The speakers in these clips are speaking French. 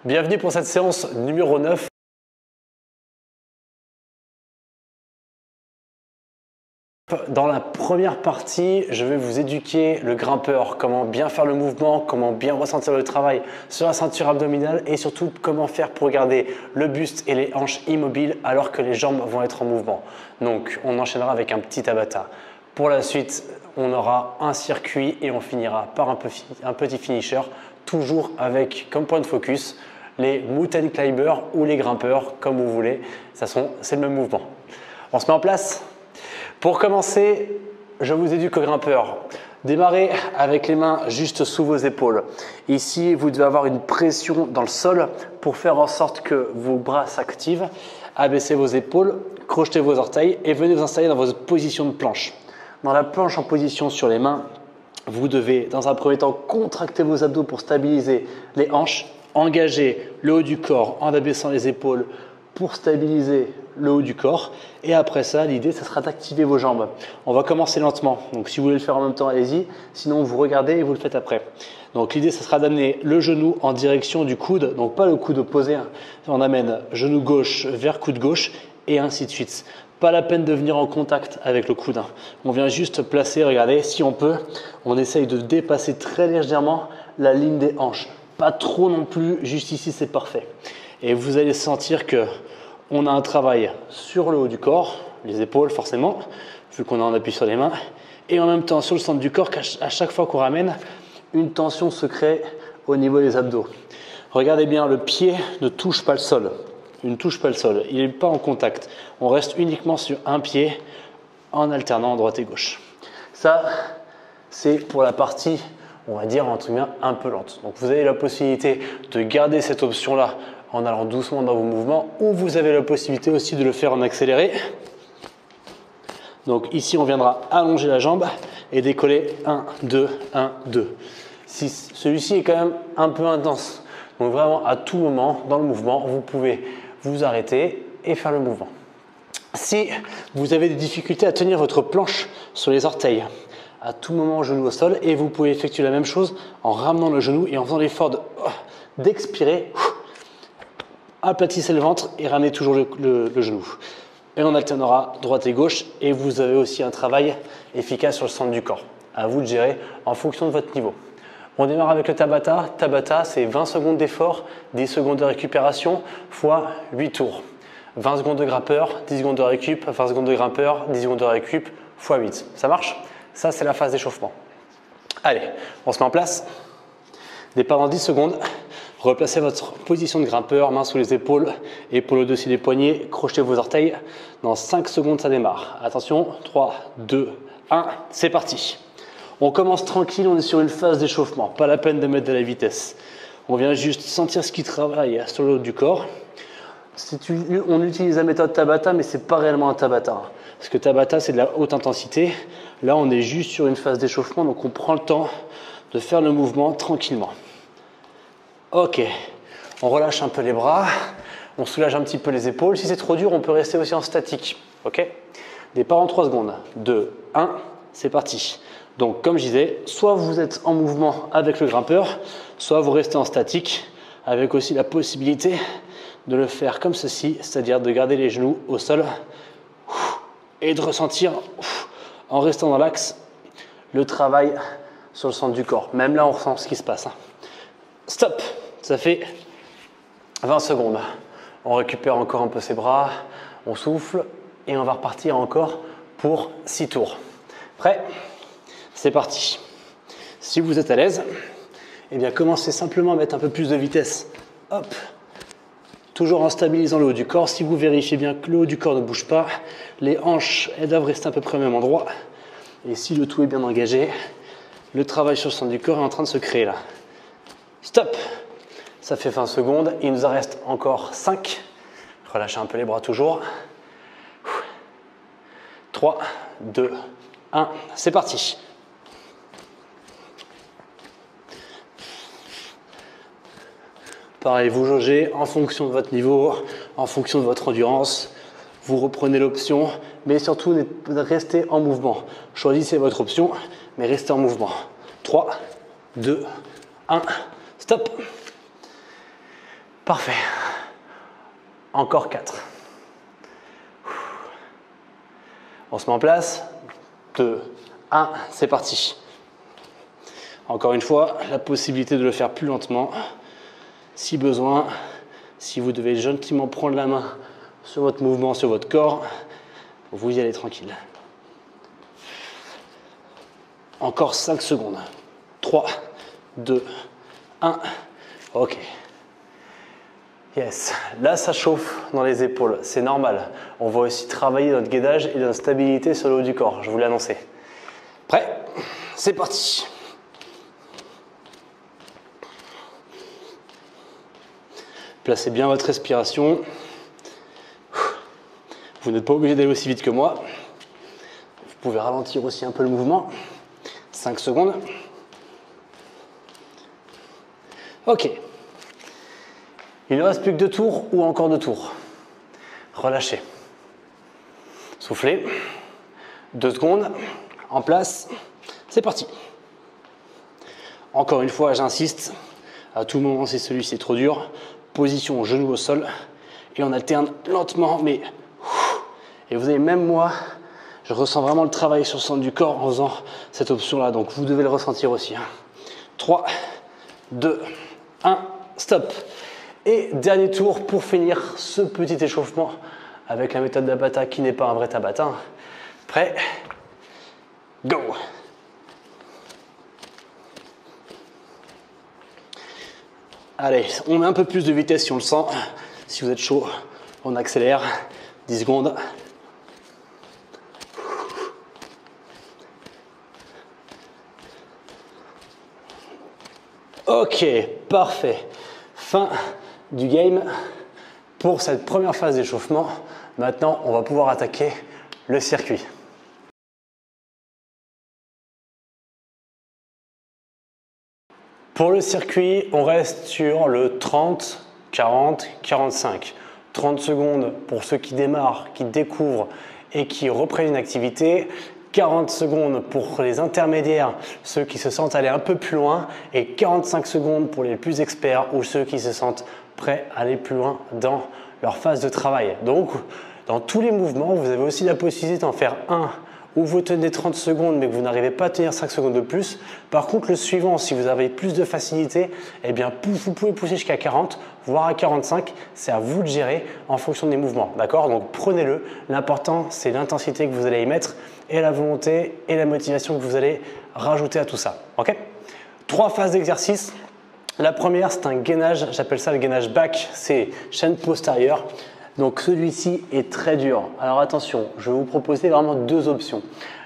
Bienvenue pour cette séance numéro 9. Dans la première partie, je vais vous éduquer le grimpeur, comment bien faire le mouvement, comment bien ressentir le travail sur la ceinture abdominale et surtout comment faire pour garder le buste et les hanches immobiles alors que les jambes vont être en mouvement. Donc on enchaînera avec un petit tabata. Pour la suite, on aura un circuit et on finira par un petit finisher, toujours avec comme point de focus les mountain climbers ou les grimpeurs, comme vous voulez. C'est le même mouvement. On se met en place? Pour commencer, je vous éduque au grimpeur. Démarrez avec les mains juste sous vos épaules. Ici, vous devez avoir une pression dans le sol pour faire en sorte que vos bras s'activent. Abaissez vos épaules, crochetez vos orteils et venez vous installer dans votre position de planche. Dans la planche en position sur les mains, vous devez dans un premier temps contracter vos abdos pour stabiliser les hanches, engager le haut du corps en abaissant les épaules pour stabiliser le haut du corps. Et après ça, l'idée, ça sera d'activer vos jambes. On va commencer lentement. Donc, si vous voulez le faire en même temps, allez-y. Sinon, vous regardez et vous le faites après. Donc, l'idée, ça sera d'amener le genou en direction du coude. Donc, pas le coude opposé. Hein. On amène genou gauche vers coude gauche et ainsi de suite. Pas la peine de venir en contact avec le coude. Hein. On vient juste placer, regardez, si on peut, on essaye de dépasser très légèrement la ligne des hanches. Pas trop non plus, juste ici, c'est parfait. Et vous allez sentir que on a un travail sur le haut du corps, les épaules forcément, vu qu'on a un appui sur les mains, et en même temps sur le centre du corps, qu'à chaque fois qu'on ramène, une tension se crée au niveau des abdos. Regardez bien, le pied ne touche pas le sol. Il ne touche pas le sol, il n'est pas en contact. On reste uniquement sur un pied en alternant droite et gauche. Ça, c'est pour la partie, on va dire, entre guillemets, un peu lente. Donc vous avez la possibilité de garder cette option-là en allant doucement dans vos mouvements, ou vous avez la possibilité aussi de le faire en accéléré. Donc ici, on viendra allonger la jambe et décoller 1, 2, 1, 2. Celui-ci est quand même un peu intense. Donc vraiment, à tout moment dans le mouvement, vous pouvez vous arrêter et faire le mouvement. Si vous avez des difficultés à tenir votre planche sur les orteils, à tout moment, genou au sol, et vous pouvez effectuer la même chose en ramenant le genou et en faisant l'effort d'expirer. Aplatissez le ventre et ramenez toujours le genou. Et on alternera droite et gauche et vous avez aussi un travail efficace sur le centre du corps. À vous de gérer en fonction de votre niveau. On démarre avec le Tabata. Tabata, c'est 20 secondes d'effort, 10 secondes de récupération fois 8 tours. 20 secondes de grimpeur, 10 secondes de récup, 20 secondes de grimpeur, 10 secondes de récup fois 8. Ça marche? Ça, c'est la phase d'échauffement. Allez, on se met en place. Départ dans 10 secondes. Replacez votre position de grimpeur, main sous les épaules, épaules au-dessus des poignets, crochetez vos orteils. Dans 5 secondes, ça démarre. Attention, 3, 2, 1, c'est parti. On commence tranquille, on est sur une phase d'échauffement. Pas la peine de mettre de la vitesse. On vient juste sentir ce qui travaille sur le haut du corps. On utilise la méthode Tabata, mais ce n'est pas réellement un Tabata. Parce que Tabata, c'est de la haute intensité. Là, on est juste sur une phase d'échauffement, donc on prend le temps de faire le mouvement tranquillement. Ok, on relâche un peu les bras, on soulage un petit peu les épaules. Si c'est trop dur, on peut rester aussi en statique. Ok, départ en 3 secondes. 2, 1, c'est parti. Donc, comme je disais, soit vous êtes en mouvement avec le grimpeur, soit vous restez en statique, avec aussi la possibilité de le faire comme ceci, c'est-à-dire de garder les genoux au sol et de ressentir, en restant dans l'axe, le travail sur le centre du corps. Même là, on ressent ce qui se passe. Stop, ça fait 20 secondes. On récupère encore un peu ses bras, on souffle et on va repartir encore pour 6 tours. Prêt? C'est parti. Si vous êtes à l'aise, eh bien commencez simplement à mettre un peu plus de vitesse. Hop. Toujours en stabilisant le haut du corps. Si vous vérifiez bien que le haut du corps ne bouge pas, les hanches elles doivent rester à peu près au même endroit. Et si le tout est bien engagé, le travail sur le centre du corps est en train de se créer là. Stop, ça fait 20 secondes, il nous en reste encore 5. Relâchez un peu les bras toujours. 3, 2, 1, c'est parti. Pareil, vous jaugez en fonction de votre niveau, en fonction de votre endurance. Vous reprenez l'option, mais surtout restez en mouvement. Choisissez votre option, mais restez en mouvement. 3, 2, 1, stop. Parfait. Encore 4. On se met en place. 2, 1, c'est parti. Encore une fois, la possibilité de le faire plus lentement, si besoin. Si vous devez gentiment prendre la main sur votre mouvement, sur votre corps, vous y allez tranquille. Encore 5 secondes. 3, 2, 1. Ok. Yes. Là, ça chauffe dans les épaules. C'est normal. On va aussi travailler notre gainage et notre stabilité sur le haut du corps. Je vous l'ai annoncé. Prêt? C'est parti. Placez bien votre respiration. Vous n'êtes pas obligé d'aller aussi vite que moi. Vous pouvez ralentir aussi un peu le mouvement. 5 secondes. Ok. Il ne reste plus que 2 tours ou encore 2 tours. Relâchez. Soufflez. 2 secondes. En place. C'est parti. Encore une fois, j'insiste. À tout moment, si celui-ci est trop dur, position genou au sol. Et on alterne lentement, mais... Et vous avez même moi, je ressens vraiment le travail sur le centre du corps en faisant cette option-là. Donc vous devez le ressentir aussi. 3, 2, 1, stop. Et dernier tour pour finir ce petit échauffement avec la méthode d'Abata qui n'est pas un vrai Tabata. Prêt? Go! Allez, on met un peu plus de vitesse si on le sent. Si vous êtes chaud, on accélère. 10 secondes. Ok, parfait. Fin du game pour cette première phase d'échauffement. Maintenant, on va pouvoir attaquer le circuit. Pour le circuit, on reste sur le 30, 40, 45. 30 secondes pour ceux qui démarrent, qui découvrent et qui reprennent une activité. 40 secondes pour les intermédiaires, ceux qui se sentent aller un peu plus loin. Et 45 secondes pour les plus experts ou ceux qui se sentent prêts à aller plus loin dans leur phase de travail. Donc, dans tous les mouvements, vous avez aussi la possibilité d'en faire un où vous tenez 30 secondes mais que vous n'arrivez pas à tenir 5 secondes de plus. Par contre, le suivant, si vous avez plus de facilité, eh bien, vous pouvez pousser jusqu'à 40, voire à 45. C'est à vous de gérer en fonction des mouvements. D'accord? Donc, prenez-le. L'important, c'est l'intensité que vous allez y mettre et la volonté et la motivation que vous allez rajouter à tout ça. Ok? 3 phases d'exercice. La première, c'est un gainage. J'appelle ça le gainage back. C'est chaîne postérieure. Donc celui-ci est très dur. Alors attention, je vais vous proposer vraiment 2 options.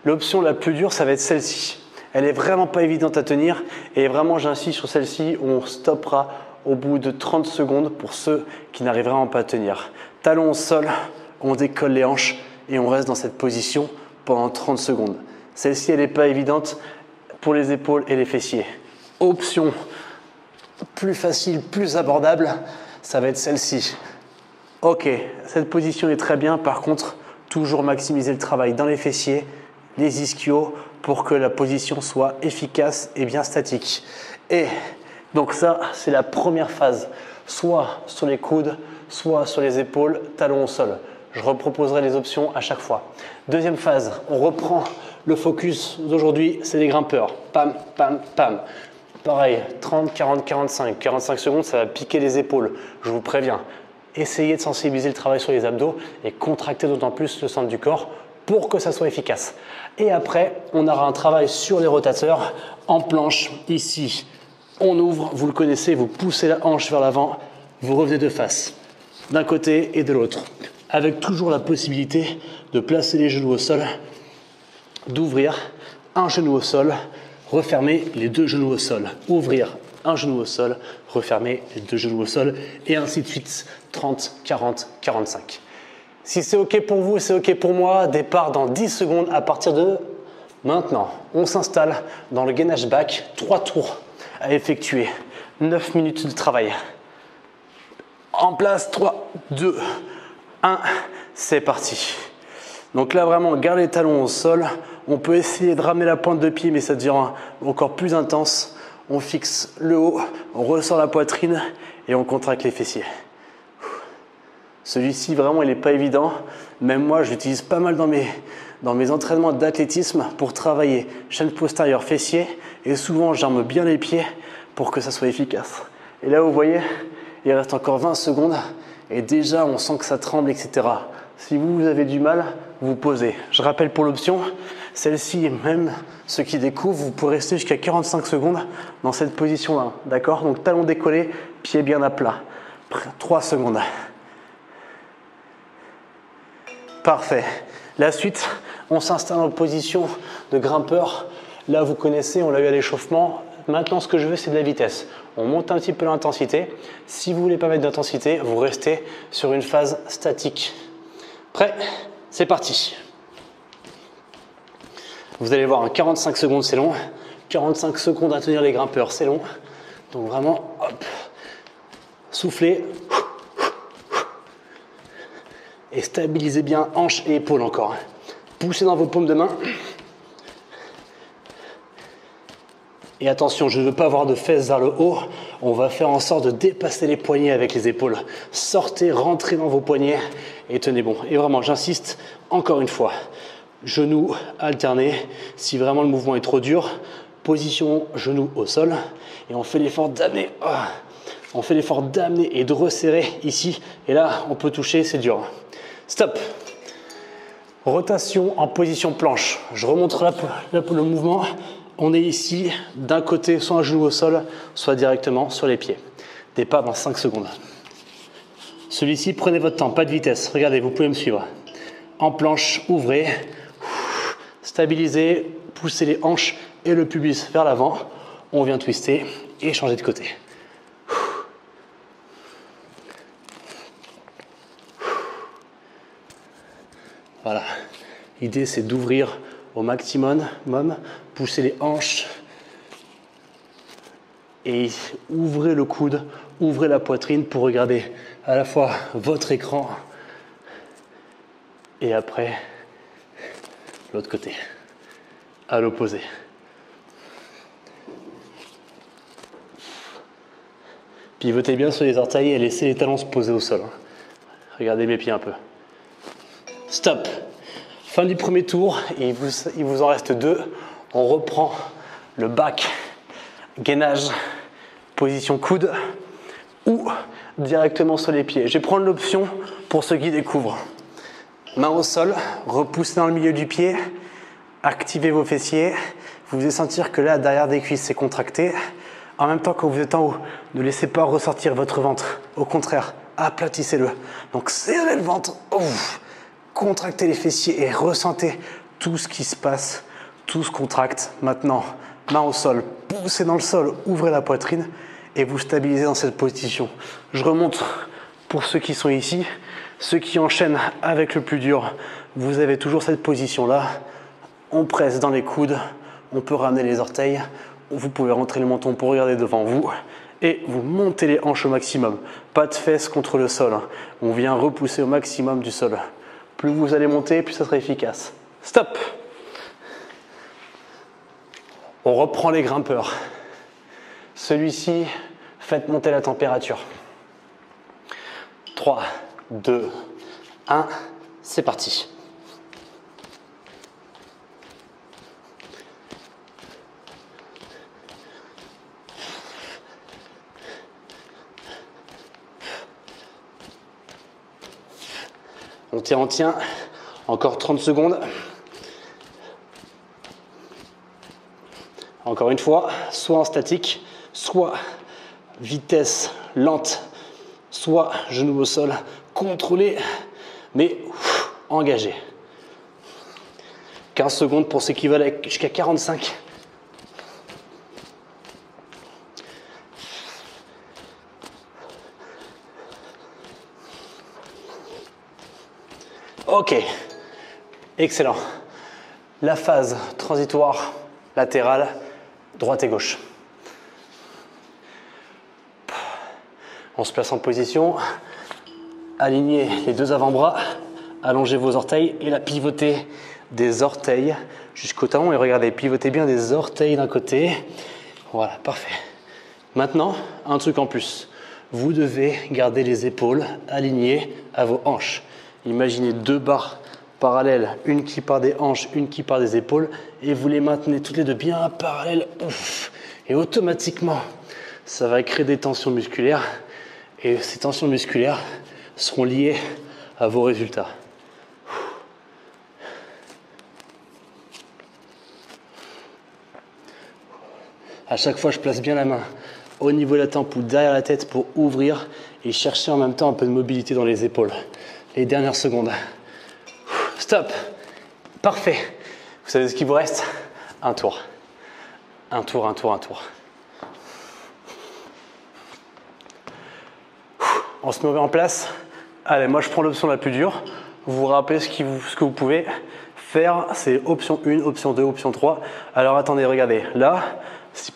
L'option la plus dure, ça va être celle-ci. Elle est vraiment pas évidente à tenir et vraiment j'insiste sur celle-ci où on stoppera au bout de 30 secondes pour ceux qui n'arrivent vraiment pas à tenir. Talon au sol, on décolle les hanches et on reste dans cette position pendant 30 secondes. Celle-ci, elle n'est pas évidente pour les épaules et les fessiers. Option plus facile, plus abordable, ça va être celle-ci. Ok, cette position est très bien. Par contre, toujours maximiser le travail dans les fessiers, les ischios pour que la position soit efficace et bien statique. Et donc ça, c'est la première phase. Soit sur les coudes, soit sur les épaules, talons au sol. Je reproposerai les options à chaque fois. Deuxième phase, on reprend le focus d'aujourd'hui, c'est les grimpeurs. Pam, pam, pam. Pareil, 30, 40, 45. 45 secondes, ça va piquer les épaules. Je vous préviens. Essayez de sensibiliser le travail sur les abdos et contracter d'autant plus le centre du corps pour que ça soit efficace. Et après, on aura un travail sur les rotateurs en planche. Ici, on ouvre, vous le connaissez, vous poussez la hanche vers l'avant, vous revenez de face, d'un côté et de l'autre, avec toujours la possibilité de placer les genoux au sol, d'ouvrir un genou au sol, refermer les 2 genoux au sol, ouvrir un genou au sol, refermer les 2 genoux au sol et ainsi de suite, 30, 40, 45. Si c'est OK pour vous, c'est OK pour moi, départ dans 10 secondes à partir de maintenant. On s'installe dans le gainage back, 3 tours à effectuer, 9 minutes de travail. En place, 3, 2, 1, c'est parti. Donc là vraiment, gardez les talons au sol. On peut essayer de ramener la pointe de pied, mais ça devient encore plus intense. On fixe le haut, on ressort la poitrine et on contracte les fessiers. Celui-ci, vraiment, il n'est pas évident. Même moi, je l'utilise pas mal dans mes entraînements d'athlétisme pour travailler chaîne postérieure, fessier. Et souvent, j'arme bien les pieds pour que ça soit efficace. Et là, vous voyez, il reste encore 20 secondes. Et déjà, on sent que ça tremble, etc. Si vous avez du mal, vous posez. Je rappelle pour l'option, celle-ci, même ceux qui découvrent, vous pouvez rester jusqu'à 45 secondes dans cette position-là. D'accord? Donc, talon décollé, pied bien à plat. 3 secondes. Parfait. La suite, on s'installe en position de grimpeur. Là, vous connaissez, on l'a eu à l'échauffement. Maintenant, ce que je veux, c'est de la vitesse. On monte un petit peu l'intensité. Si vous ne voulez pas mettre d'intensité, vous restez sur une phase statique. Prêt? C'est parti. Vous allez voir, 45 secondes, c'est long. 45 secondes à tenir les grimpeurs, c'est long. Donc vraiment, hop, soufflez. Et stabilisez bien hanches et épaules encore. Poussez dans vos paumes de main. Et attention, je ne veux pas avoir de fesses vers le haut. On va faire en sorte de dépasser les poignets avec les épaules. Sortez, rentrez dans vos poignets et tenez bon. Et vraiment, j'insiste encore une fois. Genoux alternés. Si vraiment le mouvement est trop dur, position genou au sol. Et on fait l'effort d'amener. On fait l'effort d'amener et de resserrer ici. Et là, on peut toucher, c'est dur. Stop. Rotation en position planche. Je remonte le mouvement. On est ici, d'un côté, soit un genou au sol, soit directement sur les pieds. Départ dans 5 secondes. Celui-ci, prenez votre temps, pas de vitesse. Regardez, vous pouvez me suivre. En planche, ouvrez. Stabilisez, poussez les hanches et le pubis vers l'avant. On vient twister et changer de côté. Voilà. L'idée, c'est d'ouvrir au maximum, poussez les hanches et ouvrez le coude, ouvrez la poitrine pour regarder à la fois votre écran et après l'autre côté, à l'opposé. Pivotez bien sur les orteils et laissez les talons se poser au sol. Regardez mes pieds un peu. Stop. Fin du premier tour, et il vous en reste 2. On reprend le back, gainage, position coude ou directement sur les pieds. Je vais prendre l'option pour ceux qui découvrent. Main au sol, repoussez dans le milieu du pied, activez vos fessiers. Vous allez sentir que là, derrière des cuisses, c'est contracté. En même temps, quand vous êtes en haut, ne laissez pas ressortir votre ventre. Au contraire, aplatissez-le. Donc, serrez le ventre. Ouf. Contractez les fessiers et ressentez tout ce qui se passe, tout se contracte. Maintenant, main au sol, poussez dans le sol, ouvrez la poitrine et vous stabilisez dans cette position. Je remonte pour ceux qui sont ici, ceux qui enchaînent avec le plus dur. Vous avez toujours cette position-là. On presse dans les coudes, on peut ramener les orteils, vous pouvez rentrer le menton pour regarder devant vous et vous montez les hanches au maximum. Pas de fesses contre le sol. On vient repousser au maximum du sol. Plus vous allez monter, plus ça sera efficace. Stop. On reprend les grimpeurs. Celui-ci, faites monter la température. 3, 2, 1, c'est parti. On tient, encore 30 secondes. Encore une fois, soit en statique, soit vitesse lente, soit genou au sol, contrôlé, mais engagé. 15 secondes pour ceux qui veulent aller jusqu'à 45. Ok, excellent. La phase transitoire latérale, droite et gauche. On se place en position, alignez les 2 avant-bras, allongez vos orteils et la pivotez des orteils jusqu'au talon. Et regardez, pivotez bien des orteils d'un côté. Voilà, parfait. Maintenant, un truc en plus. vous devez garder les épaules alignées à vos hanches. Imaginez 2 barres parallèles, une qui part des hanches, une qui part des épaules, et vous les maintenez toutes les deux bien parallèles. Ouf. Et automatiquement, ça va créer des tensions musculaires, et ces tensions musculaires seront liées à vos résultats. À chaque fois, je place bien la main au niveau de la tempe ou derrière la tête pour ouvrir et chercher en même temps un peu de mobilité dans les épaules. Les dernières secondes. Stop. Parfait. Vous savez ce qu'il vous reste? Un tour. Un tour, un tour, un tour. On se met en place. Allez, moi je prends l'option la plus dure. Vous vous rappelez ce que vous pouvez faire, c'est option 1, option 2, option 3. Alors attendez, regardez. Là,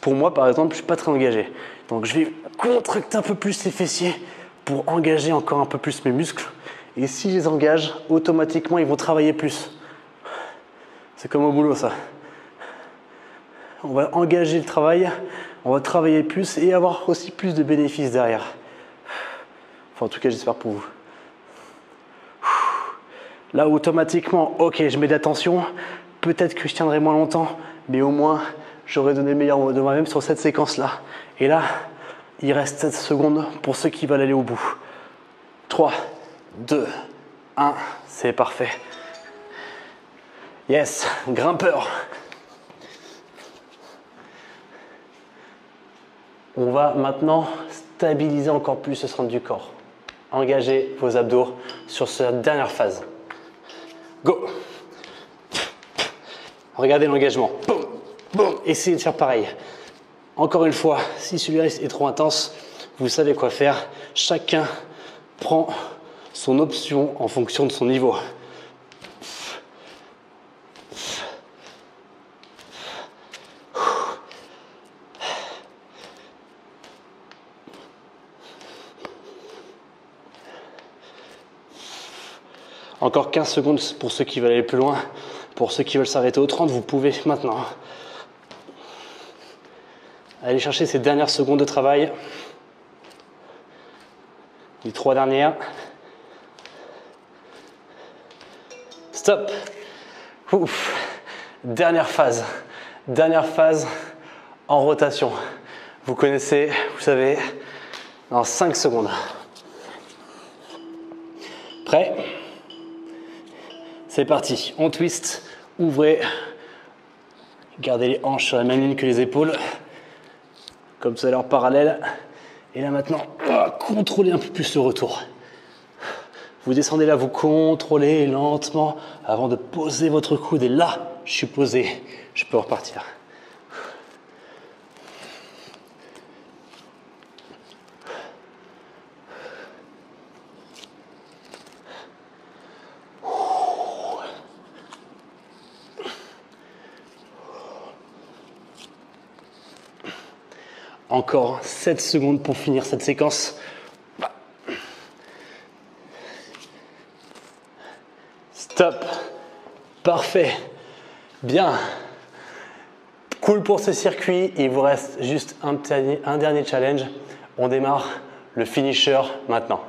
pour moi par exemple, je ne suis pas très engagé. Donc je vais contracter un peu plus les fessiers pour engager encore un peu plus mes muscles. Et si je les engage, automatiquement ils vont travailler plus. C'est comme au boulot ça. On va engager le travail, on va travailler plus et avoir aussi plus de bénéfices derrière. Enfin en tout cas j'espère pour vous. Là automatiquement, ok, je mets de l'attention, peut-être que je tiendrai moins longtemps, mais au moins j'aurai donné le meilleur de moi-même sur cette séquence-là. Et là, il reste 7 secondes pour ceux qui veulent aller au bout. 3, 2, 1, c'est parfait. Yes, grimpeur. On va maintenant stabiliser encore plus ce centre du corps. Engagez vos abdos sur cette dernière phase. Go! Regardez l'engagement. Boum, boum. Essayez de faire pareil. Encore une fois, si celui-là est trop intense, vous savez quoi faire. Chacun prend son option en fonction de son niveau. Encore 15 secondes pour ceux qui veulent aller plus loin. Pour ceux qui veulent s'arrêter au 30, vous pouvez maintenant. Allez chercher ces dernières secondes de travail. Les 3 dernières. Stop. Ouf. Dernière phase. Dernière phase en rotation. Vous connaissez, vous savez, dans 5 secondes. Prêt ? C'est parti, on twist, ouvrez, gardez les hanches sur la même ligne que les épaules, comme ça leur parallèle. Et là maintenant, contrôlez un peu plus le retour. Vous descendez là, vous contrôlez lentement avant de poser votre coude. Et là, je suis posé, je peux repartir. Encore 7 secondes pour finir cette séquence. Stop. Parfait. Bien. Cool pour ce circuit. Il vous reste juste un dernier challenge. On démarre le finisher maintenant.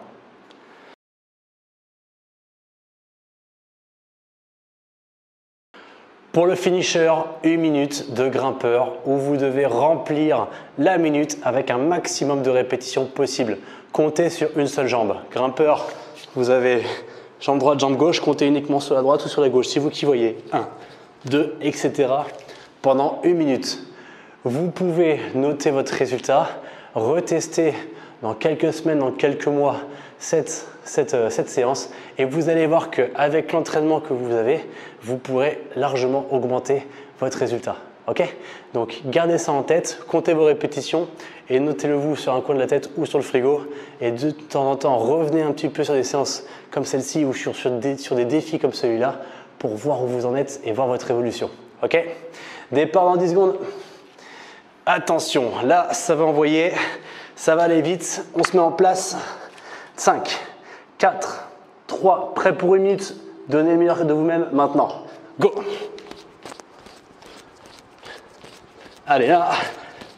Pour le finisher, 1 minute de grimpeur où vous devez remplir la minute avec un maximum de répétitions possible. Comptez sur une seule jambe. Grimpeur, vous avez jambe droite, jambe gauche, comptez uniquement sur la droite ou sur la gauche. C'est vous qui voyez. 1, 2, etc. pendant 1 minute. Vous pouvez noter votre résultat, retester dans quelques semaines, dans quelques mois cette séance et vous allez voir qu'avec l'entraînement que vous avez, vous pourrez largement augmenter votre résultat. Ok? Donc gardez ça en tête, comptez vos répétitions et notez-le vous sur un coin de la tête ou sur le frigo et de temps en temps revenez un petit peu sur des séances comme celle-ci ou sur des défis comme celui-là pour voir où vous en êtes et voir votre évolution. Ok? Départ dans 10 secondes. Attention, là ça va envoyer, ça va aller vite, on se met en place. 5, 4, 3, prêt pour 1 minute, donnez le meilleur de vous-même maintenant. Go! Allez là,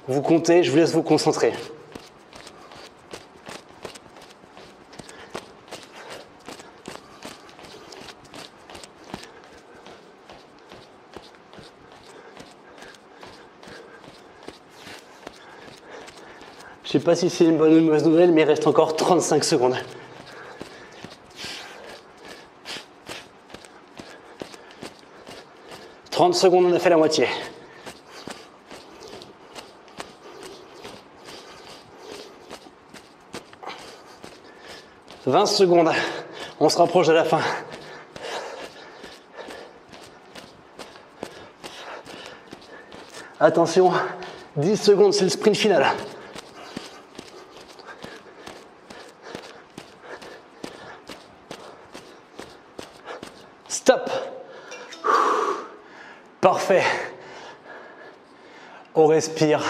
vous comptez, je vous laisse vous concentrer. Je sais pas si c'est une bonne ou une mauvaise nouvelle, mais il reste encore 35 secondes. « 30 secondes, on a fait la moitié. « 20 secondes, on se rapproche de la fin. » Attention, 10 secondes, c'est le sprint final. Stop. Parfait. On respire.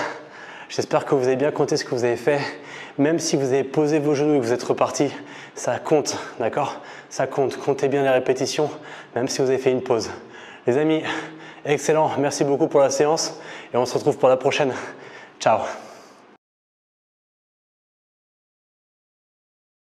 J'espère que vous avez bien compté ce que vous avez fait. Même si vous avez posé vos genoux et que vous êtes reparti, ça compte, d'accord? Ça compte. Comptez bien les répétitions, même si vous avez fait une pause. Les amis, excellent. Merci beaucoup pour la séance et on se retrouve pour la prochaine. Ciao.